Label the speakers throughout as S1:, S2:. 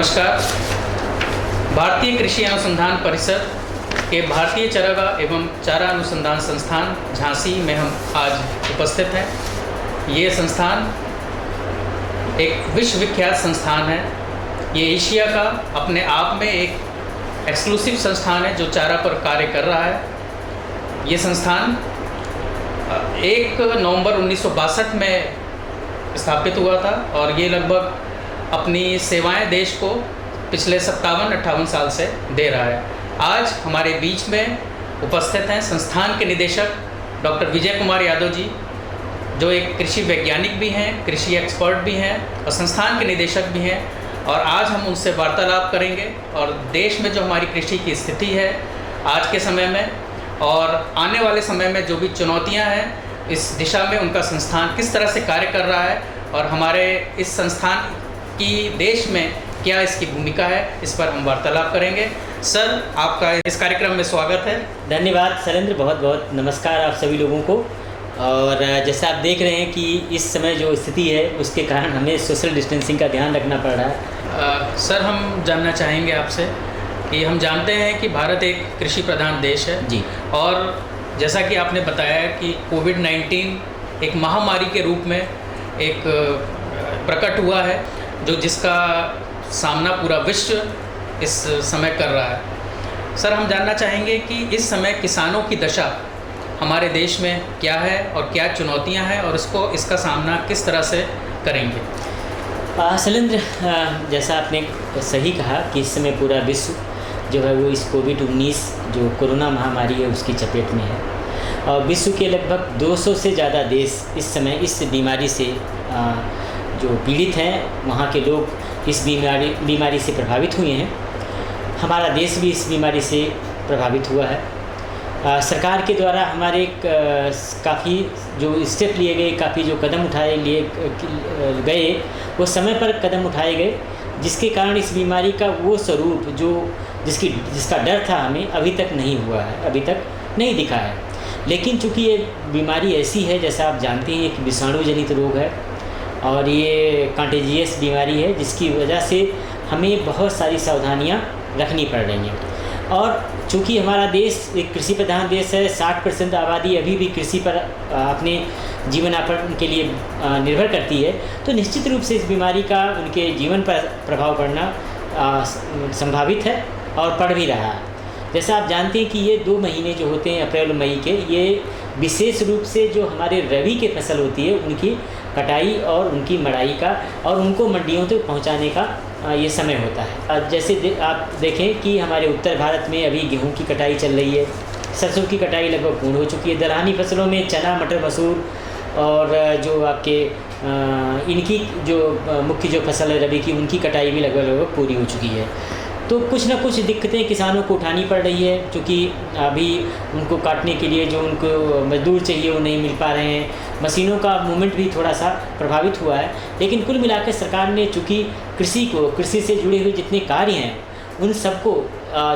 S1: नमस्कार। भारतीय कृषि अनुसंधान परिषद के भारतीय चारागाह एवं चारा अनुसंधान संस्थान झांसी में हम आज उपस्थित हैं। ये संस्थान एक विश्वविख्यात संस्थान है। ये एशिया का अपने आप में एक एक्सक्लूसिव संस्थान है जो चारा पर कार्य कर रहा है। ये संस्थान 1 नवंबर 1962 में स्थापित हुआ था और ये लगभग अपनी सेवाएं देश को पिछले 57-58 साल से दे रहा है। आज हमारे बीच में उपस्थित हैं संस्थान के निदेशक डॉक्टर विजय कुमार यादव जी, जो एक कृषि वैज्ञानिक भी हैं, कृषि एक्सपर्ट भी हैं और संस्थान के निदेशक भी हैं। और आज हम उनसे वार्तालाप करेंगे और देश में जो हमारी कृषि की स्थिति है आज के समय में और आने वाले समय में जो भी चुनौतियां हैं, इस दिशा में उनका संस्थान किस तरह से कार्य कर रहा है और हमारे इस संस्थान की देश में क्या इसकी भूमिका है, इस पर हम वार्तालाप करेंगे। सर, आपका इस कार्यक्रम में स्वागत है।
S2: धन्यवाद शैलेंद्र, बहुत बहुत नमस्कार आप सभी लोगों को। और जैसा आप देख रहे हैं कि इस समय जो स्थिति है उसके कारण हमें सोशल डिस्टेंसिंग का ध्यान रखना पड़ रहा है।
S1: सर, हम जानना चाहेंगे आपसे कि हम जानते हैं कि भारत एक कृषि प्रधान देश है
S2: जी,
S1: और जैसा कि आपने बताया कि कोविड-19 एक महामारी के रूप में एक प्रकट हुआ है जो जिसका सामना पूरा विश्व इस समय कर रहा है। सर, हम जानना चाहेंगे कि इस समय किसानों की दशा हमारे देश में क्या है और क्या चुनौतियां हैं और इसका सामना किस तरह से करेंगे।
S2: शैलेंद्र, जैसा आपने सही कहा कि इस समय पूरा विश्व जो है वो इस कोविड-19 जो कोरोना महामारी है उसकी चपेट में है और विश्व के लगभग 200 से ज़्यादा देश इस समय इस बीमारी से जो पीड़ित हैं, वहाँ के लोग इस बीमारी से प्रभावित हुए हैं। हमारा देश भी इस बीमारी से प्रभावित हुआ है। सरकार के द्वारा हमारे काफ़ी जो स्टेप लिए गए, काफ़ी जो कदम गए वो समय पर कदम उठाए गए, जिसके कारण इस बीमारी का वो स्वरूप जिसका डर था हमें अभी तक नहीं हुआ है, अभी तक नहीं दिखा है। लेकिन चूँकि ये बीमारी ऐसी है, जैसा आप जानते हैं, एक विषाणु जनित रोग है और ये कंटेजियस बीमारी है, जिसकी वजह से हमें बहुत सारी सावधानियां रखनी पड़ रही हैं। और चूँकि हमारा देश एक कृषि प्रधान देश है, 60% आबादी अभी भी कृषि पर अपने जीवनयापन के लिए निर्भर करती है, तो निश्चित रूप से इस बीमारी का उनके जीवन पर प्रभाव पड़ना संभावित है और पड़ भी रहा है। जैसा आप जानते हैं कि ये 2 महीने जो होते हैं अप्रैल मई के, ये विशेष रूप से जो हमारे रबी के फसल होती है उनकी कटाई और उनकी मड़ाई का और उनको मंडियों तक पहुंचाने का ये समय होता है। जैसे आप देखें कि हमारे उत्तर भारत में अभी गेहूं की कटाई चल रही है, सरसों की कटाई लगभग पूर्ण हो चुकी है। दलहनी फसलों में चना, मटर, मसूर और जो आपके इनकी जो मुख्य जो फसल है रबी की, उनकी कटाई भी लगभग पूरी हो चुकी है। तो कुछ ना कुछ दिक्कतें किसानों को उठानी पड़ रही है, क्योंकि अभी उनको काटने के लिए जो उनको मजदूर चाहिए वो नहीं मिल पा रहे हैं। मशीनों का मूवमेंट भी थोड़ा सा प्रभावित हुआ है। लेकिन कुल मिलाकर सरकार ने चूँकि कृषि से जुड़े हुए जितने कार्य हैं उन सबको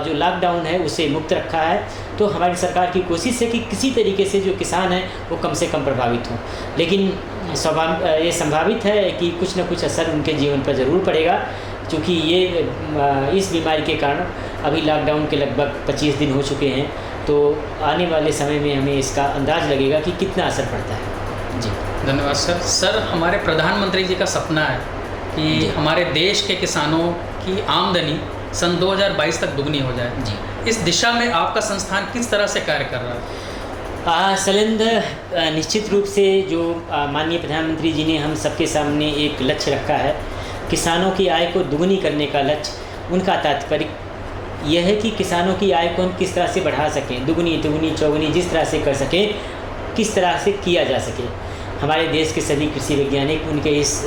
S2: जो लॉकडाउन है उससे मुक्त रखा है। तो हमारी सरकार की कोशिश है कि किसी तरीके से जो किसान हैं वो कम से कम प्रभावित हों। लेकिन ये संभावित है कि कुछ ना कुछ असर उनके जीवन पर ज़रूर पड़ेगा, क्योंकि ये इस बीमारी के कारण अभी लॉकडाउन के लगभग 25 दिन हो चुके हैं। तो आने वाले समय में हमें इसका अंदाज़ लगेगा कि कितना असर पड़ता है। जी,
S1: धन्यवाद सर। सर, हमारे प्रधानमंत्री जी का सपना है कि हमारे देश के किसानों की आमदनी सन 2022 तक दुगनी हो जाए।
S2: जी,
S1: इस दिशा में आपका संस्थान किस तरह से कार्य कर रहा है।
S2: शैलेंद्र, निश्चित रूप से जो माननीय प्रधानमंत्री जी ने हम सबके सामने एक लक्ष्य रखा है, किसानों की आय को दुगनी करने का लक्ष्य। उनका तात्पर्य यह है कि किसानों की आय को हम किस तरह से बढ़ा सकें, दुगनी, तिगुनी, चौगुनी जिस तरह से कर सकें, किस तरह से किया जा सके। हमारे देश के सभी कृषि वैज्ञानिक उनके इस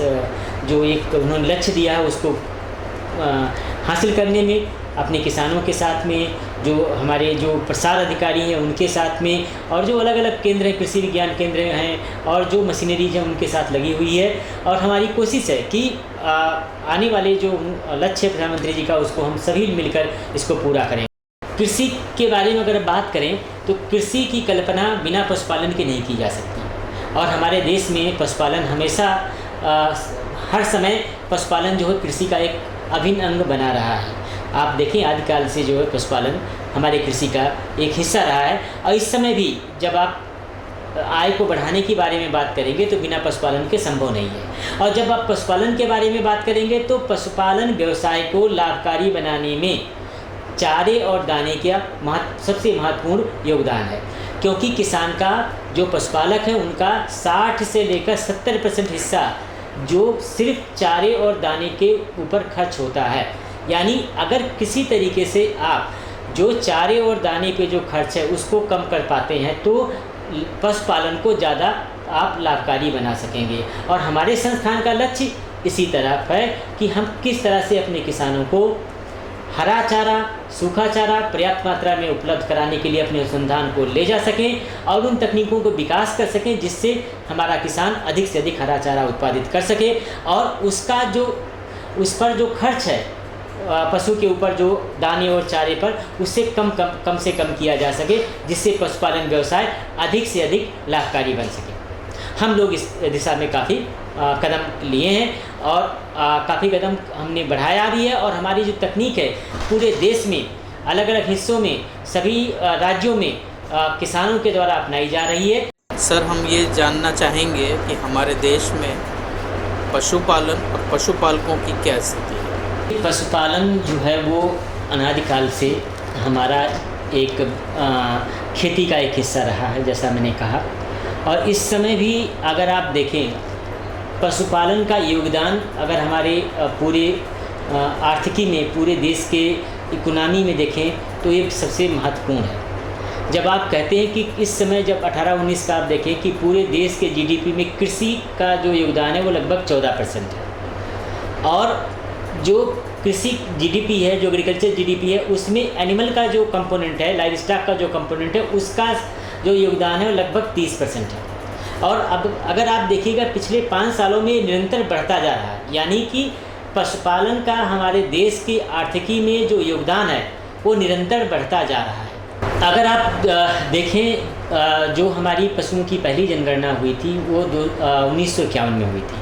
S2: जो एक उन्होंने लक्ष्य दिया है उसको हासिल करने में अपने किसानों के साथ में, जो हमारे जो प्रसार अधिकारी हैं उनके साथ में, और जो अलग अलग केंद्र हैं, कृषि विज्ञान केंद्र हैं और जो मशीनरीज हैं उनके साथ लगी हुई है। और हमारी कोशिश है कि आने वाले जो लक्ष्य है प्रधानमंत्री जी का, उसको हम सभी मिलकर इसको पूरा करें। कृषि के बारे में अगर बात करें तो कृषि की कल्पना बिना पशुपालन के नहीं की जा सकती और हमारे देश में पशुपालन हमेशा हर समय पशुपालन जो है कृषि का एक अभिन्न अंग बना रहा है। आप देखें आदिकाल से जो है पशुपालन हमारे कृषि का एक हिस्सा रहा है। और इस समय भी जब आप आय को बढ़ाने के बारे में बात करेंगे तो बिना पशुपालन के संभव नहीं है। और जब आप पशुपालन के बारे में बात करेंगे तो पशुपालन व्यवसाय को लाभकारी बनाने में चारे और दाने का सबसे महत्वपूर्ण योगदान है, क्योंकि किसान का जो पशुपालक है उनका 60 से लेकर 70% हिस्सा जो सिर्फ चारे और दाने के ऊपर खर्च होता है। यानी अगर किसी तरीके से आप जो चारे और दाने पे जो खर्च है उसको कम कर पाते हैं तो पशुपालन को ज़्यादा आप लाभकारी बना सकेंगे। और हमारे संस्थान का लक्ष्य इसी तरफ है कि हम किस तरह से अपने किसानों को हरा चारा, सूखा चारा पर्याप्त मात्रा में उपलब्ध कराने के लिए अपने अनुसंधान को ले जा सकें और उन तकनीकों को विकास कर सकें जिससे हमारा किसान अधिक से अधिक हरा चारा उत्पादित कर सके और उसका जो उस पर जो खर्च है पशु के ऊपर जो दाने और चारे पर उससे कम से कम किया जा सके, जिससे पशुपालन व्यवसाय अधिक से अधिक लाभकारी बन सके। हम लोग इस दिशा में काफ़ी कदम लिए हैं और काफ़ी कदम हमने बढ़ाया भी है। और हमारी जो तकनीक है पूरे देश में अलग अलग हिस्सों में सभी राज्यों में किसानों के द्वारा अपनाई जा रही है।
S3: सर, हम ये जानना चाहेंगे कि हमारे देश में पशुपालन और पशुपालकों की क्या स्थिति है?
S2: पशुपालन जो है वो अनादिकाल से हमारा एक खेती का एक हिस्सा रहा है, जैसा मैंने कहा। और इस समय भी अगर आप देखें पशुपालन का योगदान अगर हमारे पूरे आर्थिकी में पूरे देश के इकोनॉमी में देखें तो ये सबसे महत्वपूर्ण है। जब आप कहते हैं कि इस समय जब 18-19 का आप देखें कि पूरे देश के जीडीपी में कृषि का जो योगदान है वो लगभग 14% है। और जो कृषि जीडीपी है, जो एग्रीकल्चर जीडीपी है, उसमें एनिमल का जो कंपोनेंट है, लाइव स्टॉक का जो कंपोनेंट है, उसका जो योगदान है वो लगभग 30% है। और अब अगर आप देखिएगा पिछले 5 सालों में निरंतर बढ़ता जा रहा है, यानी कि पशुपालन का हमारे देश की आर्थिकी में जो योगदान है वो निरंतर बढ़ता जा रहा है। अगर आप देखें जो हमारी पशुओं की पहली जनगणना हुई थी वो 1951 में हुई थी।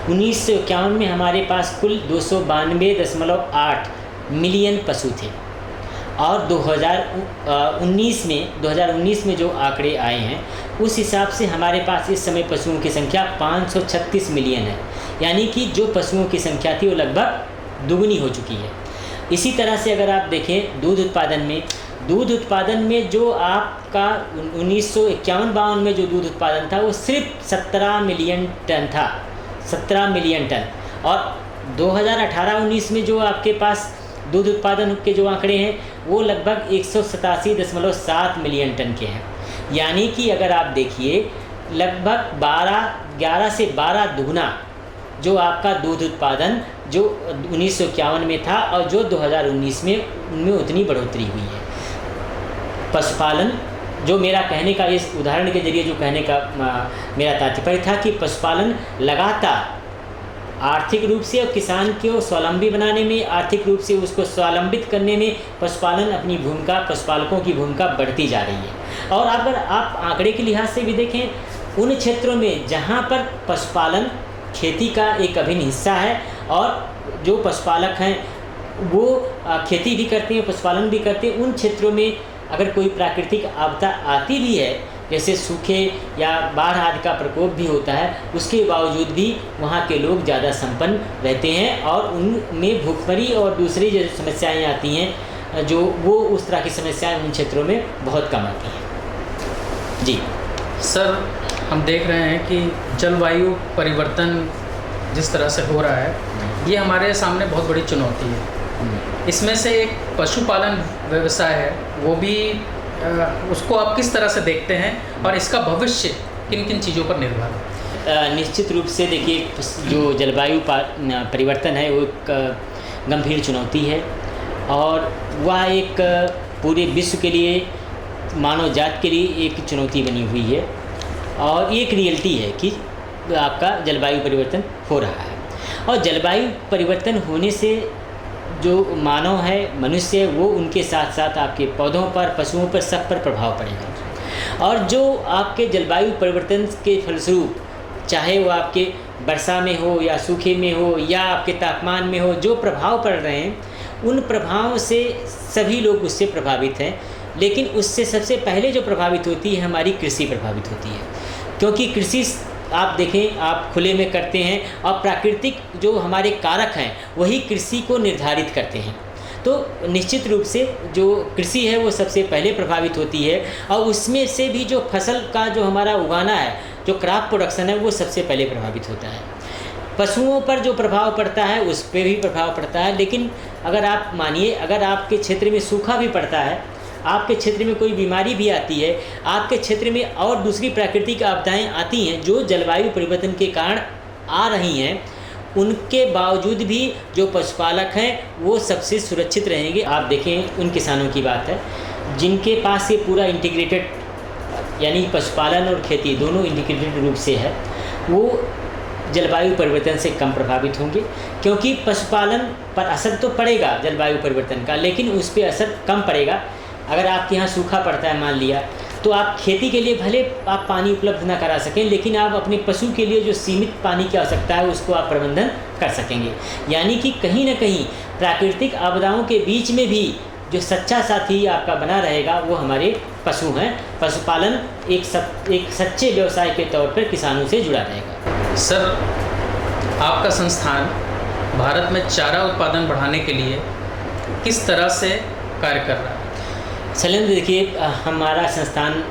S2: 1951 में हमारे पास कुल 292.8 मिलियन पशु थे। और 2019 में जो आंकड़े आए हैं उस हिसाब से हमारे पास इस समय पशुओं की संख्या 536 मिलियन है, यानी कि जो पशुओं की संख्या थी वो लगभग दुगनी हो चुकी है। इसी तरह से अगर आप देखें दूध उत्पादन में जो आपका 1951-52 में जो दूध उत्पादन था वो सिर्फ 17 मिलियन टन था, 17 मिलियन टन। और 2018-19 में जो आपके पास दूध उत्पादन के जो आंकड़े हैं वो लगभग 187.7 मिलियन टन के हैं। यानी कि अगर आप देखिए लगभग 11 से 12 दुगना जो आपका दूध उत्पादन जो 1951 में था और जो 2019 में उनमें उतनी बढ़ोतरी हुई है। पशुपालन जो मेरा कहने का इस उदाहरण के जरिए जो कहने का मेरा तात्पर्य था कि पशुपालन लगातार आर्थिक रूप से और किसान को स्वावलंबी बनाने में, आर्थिक रूप से उसको स्वावलंबित करने में पशुपालन अपनी भूमिका, पशुपालकों की भूमिका बढ़ती जा रही है। और अगर आप आंकड़े के लिहाज से भी देखें उन क्षेत्रों में जहाँ पर पशुपालन खेती का एक अभिन्न हिस्सा है और जो पशुपालक हैं वो खेती भी करते हैं, पशुपालन भी करते हैं, उन क्षेत्रों में अगर कोई प्राकृतिक आपदा आती भी है जैसे सूखे या बाढ़ आदि का प्रकोप भी होता है, उसके बावजूद भी वहाँ के लोग ज़्यादा संपन्न रहते हैं और उनमें भूखमरी और दूसरी जो समस्याएं आती हैं जो वो उस तरह की समस्याएं उन क्षेत्रों में बहुत कम आती हैं। जी
S1: सर, हम देख रहे हैं कि जलवायु परिवर्तन जिस तरह से हो रहा है ये हमारे सामने बहुत बड़ी चुनौती है। इसमें से एक पशुपालन व्यवसाय है, वो भी उसको आप किस तरह से देखते हैं और इसका भविष्य किन किन चीज़ों पर निर्भर है?
S2: निश्चित रूप से देखिए जो जलवायु परिवर्तन है वो एक गंभीर चुनौती है और वह एक पूरे विश्व के लिए, मानव जात के लिए एक चुनौती बनी हुई है और एक रियलिटी है कि आपका जलवायु परिवर्तन हो रहा है। और जलवायु परिवर्तन होने से जो मानव है, मनुष्य है, वो उनके साथ साथ आपके पौधों पर, पशुओं पर, सब पर प्रभाव पड़ेगा। और जो आपके जलवायु परिवर्तन के फलस्वरूप चाहे वो आपके वर्षा में हो या सूखे में हो या आपके तापमान में हो, जो प्रभाव पड़ रहे हैं उन प्रभावों से सभी लोग उससे प्रभावित हैं। लेकिन उससे सबसे पहले जो प्रभावित होती है हमारी कृषि प्रभावित होती है, क्योंकि कृषि आप देखें आप खुले में करते हैं और प्राकृतिक जो हमारे कारक हैं वही कृषि को निर्धारित करते हैं। तो निश्चित रूप से जो कृषि है वो सबसे पहले प्रभावित होती है और उसमें से भी जो फसल का जो हमारा उगाना है, जो क्रॉप प्रोडक्शन है, वो सबसे पहले प्रभावित होता है। पशुओं पर जो प्रभाव पड़ता है उस पर भी प्रभाव पड़ता है। लेकिन अगर आप मानिए, अगर आपके क्षेत्र में सूखा भी पड़ता है, आपके क्षेत्र में कोई बीमारी भी आती है, आपके क्षेत्र में और दूसरी प्राकृतिक आपदाएं आती हैं जो जलवायु परिवर्तन के कारण आ रही हैं, उनके बावजूद भी जो पशुपालक हैं वो सबसे सुरक्षित रहेंगे। आप देखें उन किसानों की बात है जिनके पास ये पूरा इंटीग्रेटेड यानी पशुपालन और खेती दोनों इंटीग्रेटेड रूप से है, वो जलवायु परिवर्तन से कम प्रभावित होंगे, क्योंकि पशुपालन पर असर तो पड़ेगा जलवायु परिवर्तन का, लेकिन उस पर असर कम पड़ेगा। अगर आपके यहाँ सूखा पड़ता है मान लिया, तो आप खेती के लिए भले आप पानी उपलब्ध ना करा सकें, लेकिन आप अपने पशु के लिए जो सीमित पानी की आवश्यकता है उसको आप प्रबंधन कर सकेंगे। यानी कि कहीं ना कहीं प्राकृतिक आपदाओं के बीच में भी जो सच्चा साथी आपका बना रहेगा वो हमारे पशु हैं। पशुपालन एक सच्चे व्यवसाय के तौर पर किसानों से जुड़ा रहेगा।
S1: सर, आपका संस्थान भारत में चारा उत्पादन बढ़ाने के लिए किस तरह से कार्य कर रहा है?
S2: शैलेंद्र, देखिए हमारा संस्थान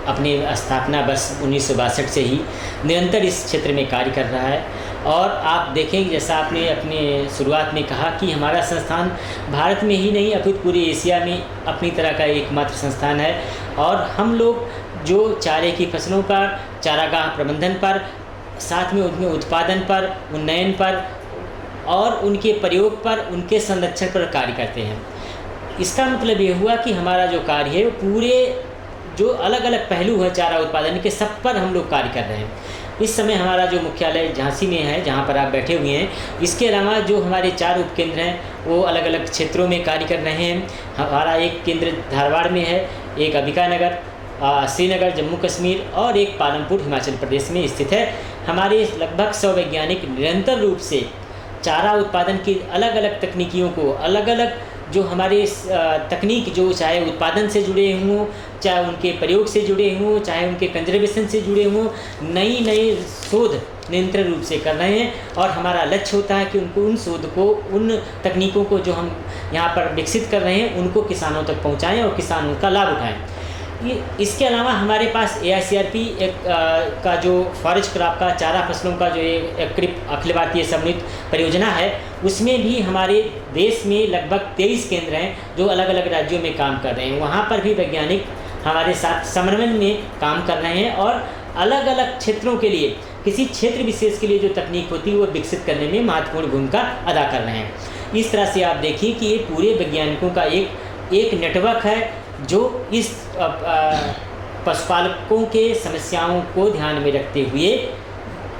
S2: अपनी स्थापना वर्ष 1962 से ही निरंतर इस क्षेत्र में कार्य कर रहा है। और आप देखें जैसा आपने अपने शुरुआत में कहा कि हमारा संस्थान भारत में ही नहीं अपितु पूरे एशिया में अपनी तरह का एकमात्र संस्थान है। और हम लोग जो चारे की फसलों पर, चारागाह प्रबंधन पर, साथ में उनमें उत्पादन पर, उन्नयन पर और उनके प्रयोग पर, उनके संरक्षण पर कार्य करते हैं। इसका मतलब ये हुआ कि हमारा जो कार्य है वो पूरे जो अलग अलग पहलू है चारा उत्पादन के, सब पर हम लोग कार्य कर रहे हैं। इस समय हमारा जो मुख्यालय झांसी में है, जहाँ पर आप बैठे हुए हैं, इसके अलावा जो हमारे 4 उपकेंद्र हैं वो अलग अलग क्षेत्रों में कार्य कर रहे हैं। हमारा एक केंद्र धारवाड़ में है, एक अंबिकानगर, श्रीनगर जम्मू कश्मीर और एक पालमपुर हिमाचल प्रदेश में स्थित है। हमारे लगभग 100 वैज्ञानिक निरंतर रूप से चारा उत्पादन की अलग अलग तकनीकियों को, अलग अलग जो हमारे तकनीक जो चाहे उत्पादन से जुड़े हों, चाहे उनके प्रयोग से जुड़े हों, चाहे उनके कंजर्वेशन से जुड़े हों, नई शोध निरंतर रूप से कर रहे हैं। और हमारा लक्ष्य होता है कि उनको उन शोध को, उन तकनीकों को जो हम यहाँ पर विकसित कर रहे हैं उनको किसानों तक पहुँचाएँ और किसान उनका लाभ उठाएँ। इसके अलावा हमारे पास AICRP का जो फॉरेस्ट क्रॉप का चारा फसलों का जो अखिल भारतीय समन्वित परियोजना है, उसमें भी हमारे देश में लगभग 23 केंद्र हैं जो अलग अलग राज्यों में काम कर रहे हैं। वहाँ पर भी वैज्ञानिक हमारे साथ समन्वय में काम कर रहे हैं और अलग अलग क्षेत्रों के लिए, किसी क्षेत्र विशेष के लिए जो तकनीक होती है वो विकसित करने में महत्वपूर्ण भूमिका अदा कर रहे हैं। इस तरह से आप देखिए कि ये पूरे वैज्ञानिकों का एक नेटवर्क है जो इस पशुपालकों के समस्याओं को ध्यान में रखते हुए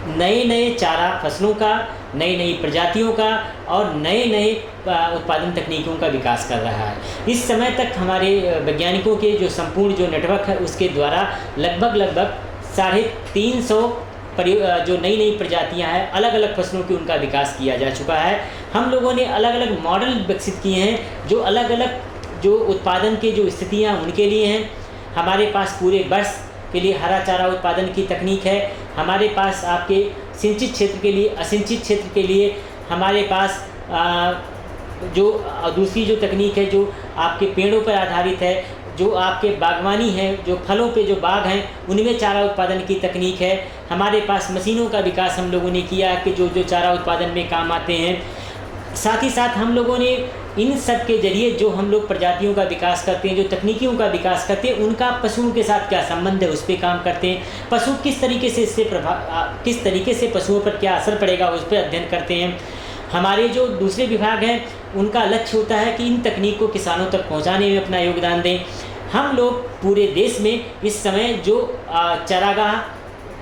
S2: नए चारा फसलों का, नई प्रजातियों का और नए उत्पादन तकनीकों का विकास कर रहा है। इस समय तक हमारे वैज्ञानिकों के जो संपूर्ण जो नेटवर्क है उसके द्वारा लगभग 350 जो नई प्रजातियां हैं, अलग अलग फसलों की, उनका विकास किया जा चुका है। हम लोगों ने अलग अलग मॉडल विकसित किए हैं जो अलग अलग जो उत्पादन के जो स्थितियाँ उनके लिए हैं। हमारे पास पूरे वर्ष के लिए हरा चारा उत्पादन की तकनीक है। हमारे पास आपके सिंचित क्षेत्र के लिए, असिंचित क्षेत्र के लिए हमारे पास जो दूसरी जो तकनीक है जो आपके पेड़ों पर आधारित है, जो आपके बागवानी है, जो फलों पे जो बाग हैं उनमें चारा उत्पादन की तकनीक है। हमारे पास मशीनों का विकास हम लोगों ने किया कि जो चारा उत्पादन में काम आते हैं। साथ ही साथ हम लोगों ने इन सब के जरिए जो हम लोग प्रजातियों का विकास करते हैं, जो तकनीकियों का विकास करते हैं, उनका पशुओं के साथ क्या संबंध है उस पर काम करते हैं। पशु किस तरीके से इससे किस तरीके से पशुओं पर क्या असर पड़ेगा उस पर अध्ययन करते हैं। हमारे जो दूसरे विभाग हैं उनका लक्ष्य होता है कि इन तकनीक को किसानों तक पहुंचाने में अपना योगदान दें। हम लोग पूरे देश में इस समय जो चारागाह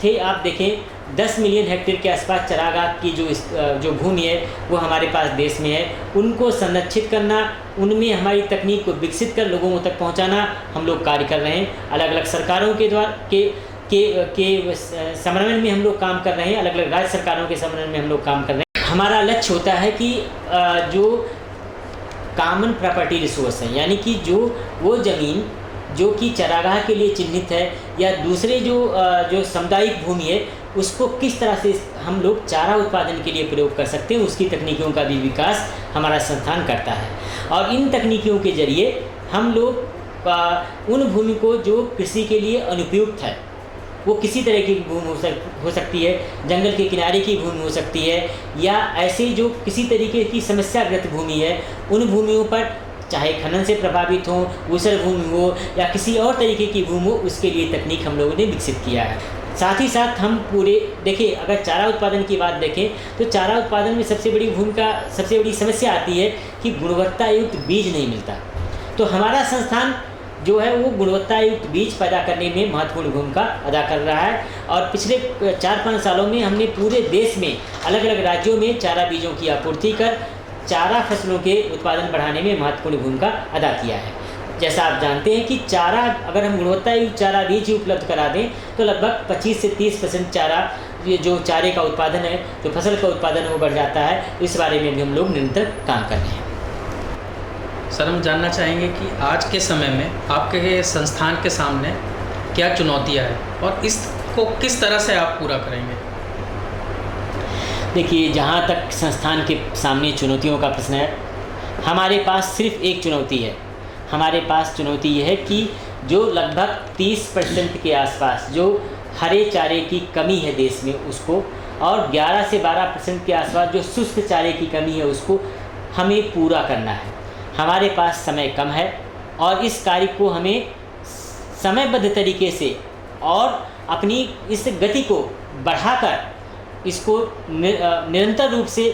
S2: थे, आप देखें 10 मिलियन हेक्टेयर के आसपास चारागाह की जो भूमि है वो हमारे पास देश में है। उनको संरक्षित करना, उनमें हमारी तकनीक को विकसित कर लोगों तक पहुंचाना हम लोग कार्य कर रहे हैं। अलग अलग सरकारों के के समन्वय में हम लोग काम कर रहे हैं, अलग अलग राज्य सरकारों के समन्वय में हम लोग काम कर रहे हैं। हमारा लक्ष्य होता है कि जो कॉमन प्रॉपर्टी रिसोर्स है, यानी कि जो वो ज़मीन जो कि चारागाह के लिए चिन्हित है या दूसरे जो सामुदायिक भूमि है, उसको किस तरह से हम लोग चारा उत्पादन के लिए प्रयोग कर सकते हैं, उसकी तकनीकों का भी विकास हमारा संस्थान करता है। और इन तकनीकों के ज़रिए हम लोग उन भूमि को जो कृषि के लिए अनुपयुक्त है, वो किसी तरह की भूमि हो सकती है, जंगल के किनारे की भूमि हो सकती है, या ऐसे जो किसी तरीके की समस्याग्रस्त भूमि है, उन भूमियों पर चाहे खनन से प्रभावित हो, ऊसर भूमि हो या किसी और तरीके की भूमि हो, उसके लिए तकनीक हम लोगों ने विकसित किया है। साथ ही साथ हम पूरे देखिए, अगर चारा उत्पादन की बात देखें तो चारा उत्पादन में सबसे बड़ी समस्या आती है कि गुणवत्ता युक्त बीज नहीं मिलता। तो हमारा संस्थान जो है वो गुणवत्ता युक्त बीज पैदा करने में महत्वपूर्ण भूमिका अदा कर रहा है। और पिछले 4-5 सालों में हमने पूरे देश में अलग अलग राज्यों में चारा बीजों की आपूर्ति कर चारा फसलों के उत्पादन बढ़ाने में महत्वपूर्ण भूमिका अदा किया है। जैसा आप जानते हैं कि चारा, अगर हम गुणवत्ता युक्त चारा बीज ही उपलब्ध करा दें तो लगभग 25 से 30% चारा, ये जो चारे का उत्पादन है, जो फसल का उत्पादन है, वो बढ़ जाता है। इस बारे में भी हम लोग निरंतर काम कर रहे हैं।
S1: सर, हम जानना चाहेंगे कि आज के समय में आपके संस्थान के सामने क्या चुनौतियां हैं और इसको किस तरह से आप पूरा करेंगे?
S2: देखिए, जहाँ तक संस्थान के सामने चुनौतियों का प्रश्न है, हमारे पास सिर्फ एक चुनौती है। हमारे पास चुनौती यह है कि जो लगभग 30% के आसपास जो हरे चारे की कमी है देश में, उसको, और 11 से 12% के आसपास जो शुष्क चारे की कमी है, उसको हमें पूरा करना है। हमारे पास समय कम है और इस कार्य को हमें समयबद्ध तरीके से और अपनी इस गति को बढ़ाकर इसको निरंतर रूप से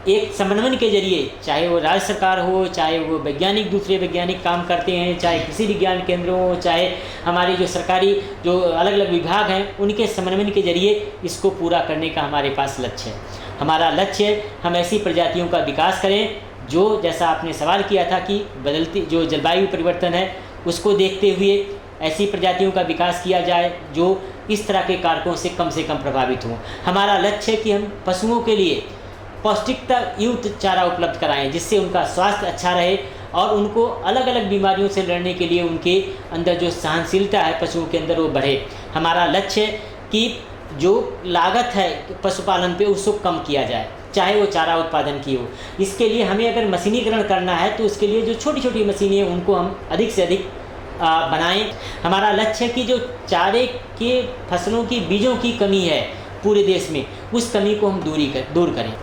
S2: एक समन्वय के जरिए, चाहे वो राज्य सरकार हो, चाहे वो वैज्ञानिक, दूसरे वैज्ञानिक काम करते हैं, चाहे कृषि विज्ञान केंद्र हो, चाहे हमारे जो सरकारी जो अलग अलग विभाग हैं, उनके समन्वय के जरिए इसको पूरा करने का हमारे पास लक्ष्य है। हमारा लक्ष्य है हम ऐसी प्रजातियों का विकास करें जो, जैसा आपने सवाल किया था कि बदलती जो जलवायु परिवर्तन है उसको देखते हुए ऐसी प्रजातियों का विकास किया जाए जो इस तरह के कारकों से कम प्रभावित हों। हमारा लक्ष्य है कि हम पशुओं के लिए पौष्टिकता युक्त चारा उपलब्ध कराएं, जिससे उनका स्वास्थ्य अच्छा रहे और उनको अलग अलग बीमारियों से लड़ने के लिए उनके अंदर जो सहनशीलता है पशुओं के अंदर, वो बढ़े। हमारा लक्ष्य है कि जो लागत है पशुपालन पे उसको कम किया जाए, चाहे वो चारा उत्पादन की हो। इसके लिए हमें अगर मशीनीकरण करना है तो उसके लिए जो छोटी छोटी मशीनें हैं उनको हम अधिक से अधिक बनाएं। हमारा लक्ष्य है कि जो चारे के फसलों की बीजों की कमी है पूरे देश में, उस कमी को हम दूर करें।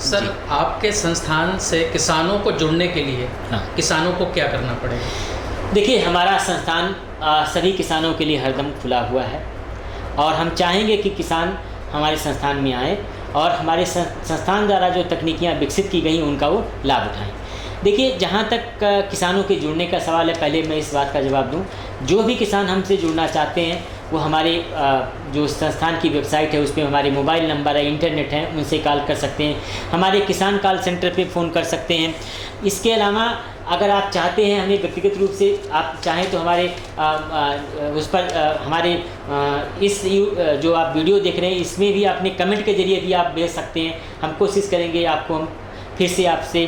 S1: सर, आपके संस्थान से किसानों को जुड़ने के लिए किसानों को क्या करना पड़ेगा?
S2: देखिए, हमारा संस्थान सभी किसानों के लिए हरदम खुला हुआ है और हम चाहेंगे कि किसान हमारे संस्थान में आएँ और हमारे संस्थान द्वारा जो तकनीकियाँ विकसित की गई उनका वो लाभ उठाएं। देखिए, जहाँ तक किसानों के जुड़ने का सवाल है, पहले मैं इस बात का जवाब दूं। जो भी किसान हमसे जुड़ना चाहते हैं वो हमारे जो संस्थान की वेबसाइट है उस पर हमारे मोबाइल नंबर है, इंटरनेट है, उनसे कॉल कर सकते हैं। हमारे किसान कॉल सेंटर पे फ़ोन कर सकते हैं। इसके अलावा अगर आप चाहते हैं हमें व्यक्तिगत रूप से आप चाहें तो हमारे उस पर हमारे इस जो आप वीडियो देख रहे हैं इसमें भी अपने कमेंट के जरिए भी आप भेज सकते हैं। हम कोशिश करेंगे आपको हम फिर से आपसे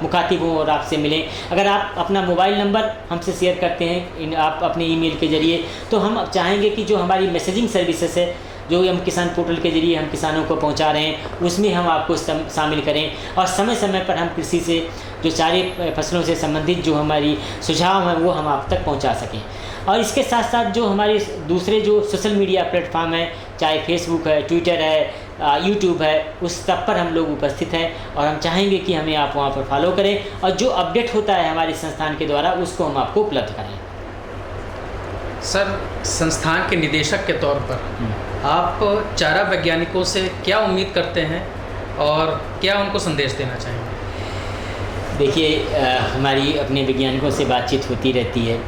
S2: मुखातिब हों और आपसे मिलें। अगर आप अपना मोबाइल नंबर हमसे शेयर करते हैं आप अपने ईमेल के जरिए, तो हम चाहेंगे कि जो हमारी मैसेजिंग सर्विसेज है जो हम किसान पोर्टल के जरिए हम किसानों को पहुंचा रहे हैं, उसमें हम आपको शामिल करें और समय समय पर हम कृषि से जो चारे फसलों से संबंधित जो हमारी सुझाव हैं वो हम आप तक पहुंचा सकें। और इसके साथ साथ जो हमारे दूसरे जो सोशल मीडिया प्लेटफॉर्म है, चाहे फेसबुक है, ट्विटर है, यूट्यूब है, उस सब पर हम लोग उपस्थित हैं और हम चाहेंगे कि हमें आप वहाँ पर फॉलो करें और जो अपडेट होता है हमारे संस्थान के द्वारा उसको हम आपको उपलब्ध करें।
S1: सर, संस्थान के निदेशक के तौर पर आप चारा वैज्ञानिकों से क्या उम्मीद करते हैं और क्या उनको संदेश देना चाहेंगे?
S2: देखिए, हमारी अपने वैज्ञानिकों से बातचीत होती रहती है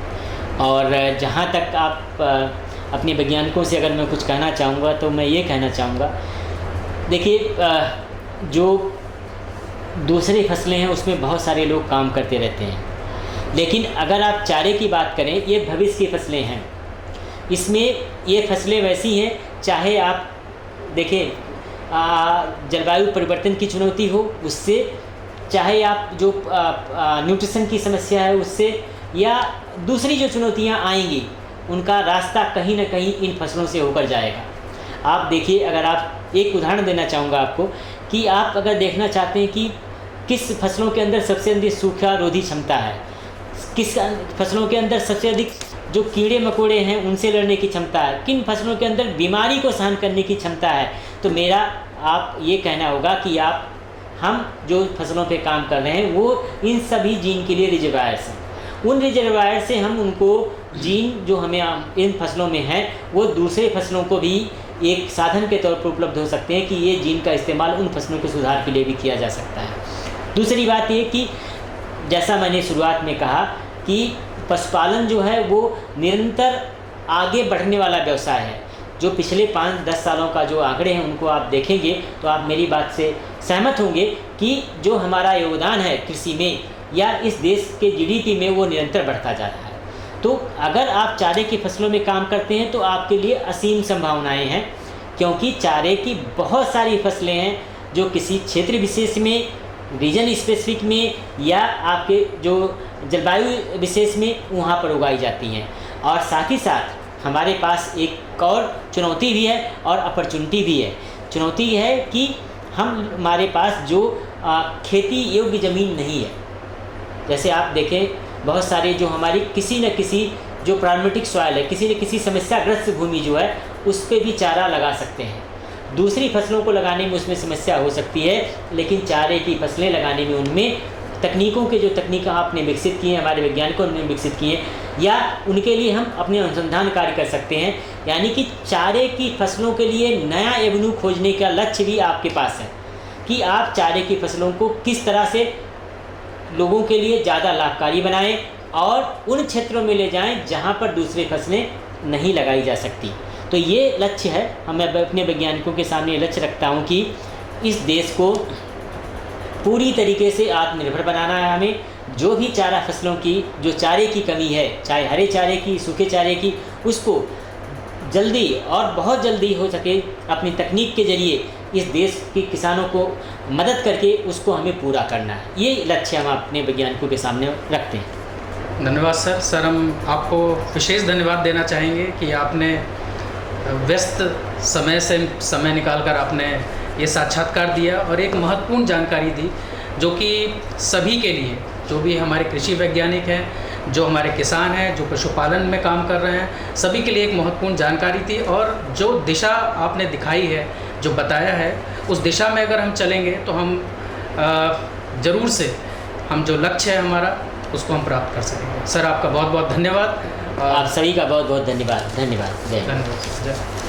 S2: और जहाँ तक आप अपने वैज्ञानिकों से अगर मैं कुछ कहना चाहूँगा तो मैं ये कहना चाहूँगा, देखिए, जो दूसरी फसलें हैं उसमें बहुत सारे लोग काम करते रहते हैं, लेकिन अगर आप चारे की बात करें, ये भविष्य की फसलें हैं। इसमें ये फसलें वैसी हैं, चाहे आप देखें जलवायु परिवर्तन की चुनौती हो उससे, चाहे आप जो न्यूट्रिशन की समस्या है उससे, या दूसरी जो चुनौतियां आएंगी उनका रास्ता कहीं ना कहीं इन फसलों से होकर जाएगा। आप देखिए, अगर आप एक उदाहरण देना चाहूँगा आपको कि आप अगर देखना चाहते हैं कि किस फसलों के अंदर सबसे अधिक सूखा रोधी क्षमता है, किस फसलों के अंदर सबसे अधिक जो कीड़े मकोड़े हैं उनसे लड़ने की क्षमता है, किन फसलों के अंदर बीमारी को सहन करने की क्षमता है, तो मेरा आप ये कहना होगा कि हम जो फसलों पे काम कर रहे हैं वो इन सभी जीन के लिए रिजर्वायर्स हैं। उन रिजर्वायर से हम उनको जीन जो हमें इन फसलों में है वो दूसरे फसलों को भी एक साधन के तौर पर उपलब्ध हो सकते हैं कि ये जीन का इस्तेमाल उन फसलों के सुधार के लिए भी किया जा सकता है। दूसरी बात ये कि जैसा मैंने शुरुआत में कहा कि पशुपालन जो है वो निरंतर आगे बढ़ने वाला व्यवसाय है। जो पिछले 5-10 सालों का जो आंकड़े हैं उनको आप देखेंगे तो आप मेरी बात से सहमत होंगे कि जो हमारा योगदान है कृषि में या इस देश के जीडीपी में वो निरंतर बढ़ता जा रहा है। तो अगर आप चारे की फसलों में काम करते हैं तो आपके लिए असीम संभावनाएं हैं, क्योंकि चारे की बहुत सारी फसलें हैं जो किसी क्षेत्र विशेष में, रीजन स्पेसिफिक में या आपके जो जलवायु विशेष में वहाँ पर उगाई जाती हैं। और साथ ही साथ हमारे पास एक और चुनौती भी है और अपॉर्चुनिटी भी है। चुनौती है कि हमारे पास जो खेती योग्य ज़मीन नहीं है। जैसे आप देखें, बहुत सारे जो हमारी किसी न किसी जो प्राकृतिक सॉइल है, किसी न किसी समस्याग्रस्त भूमि जो है उस पर भी चारा लगा सकते हैं। दूसरी फसलों को लगाने में उसमें समस्या हो सकती है, लेकिन चारे की फसलें लगाने में उनमें तकनीकों के जो तकनीक आपने विकसित किए हैं, हमारे वैज्ञानिकों ने विकसित किए हैं, या उनके लिए हम अपने अनुसंधान कार्य कर सकते हैं। यानी कि चारे की फसलों के लिए नया एवेन्यू खोजने का लक्ष्य भी आपके पास है कि आप चारे की फसलों को किस तरह से लोगों के लिए ज़्यादा लाभकारी बनाएं और उन क्षेत्रों में ले जाएं जहां पर दूसरी फसलें नहीं लगाई जा सकती। तो ये लक्ष्य है। मैं अपने वैज्ञानिकों के सामने लक्ष्य रखता हूं कि इस देश को पूरी तरीके से आत्मनिर्भर बनाना है। हमें जो भी चारा फसलों की जो चारे की कमी है, चाहे हरे चारे की, सूखे चारे की, उसको जल्दी और बहुत जल्दी हो सके अपनी तकनीक के ज़रिए इस देश के किसानों को मदद करके उसको हमें पूरा करना है। ये लक्ष्य हम अपने वैज्ञानिकों के सामने रखते हैं।
S1: धन्यवाद सर। हम आपको विशेष धन्यवाद देना चाहेंगे कि आपने व्यस्त समय से समय निकालकर आपने ये साक्षात्कार दिया और एक महत्वपूर्ण जानकारी दी जो कि सभी के लिए, जो भी हमारे कृषि वैज्ञानिक हैं, जो हमारे किसान हैं, जो पशुपालन में काम कर रहे हैं, सभी के लिए एक महत्वपूर्ण जानकारी थी। और जो दिशा आपने दिखाई है, जो बताया है, उस दिशा में अगर हम चलेंगे तो हम ज़रूर से हम जो लक्ष्य है हमारा उसको हम प्राप्त कर सकेंगे। सर, आपका बहुत बहुत धन्यवाद।
S2: आप सभी का बहुत बहुत धन्यवाद। जय
S1: धन्यवाद।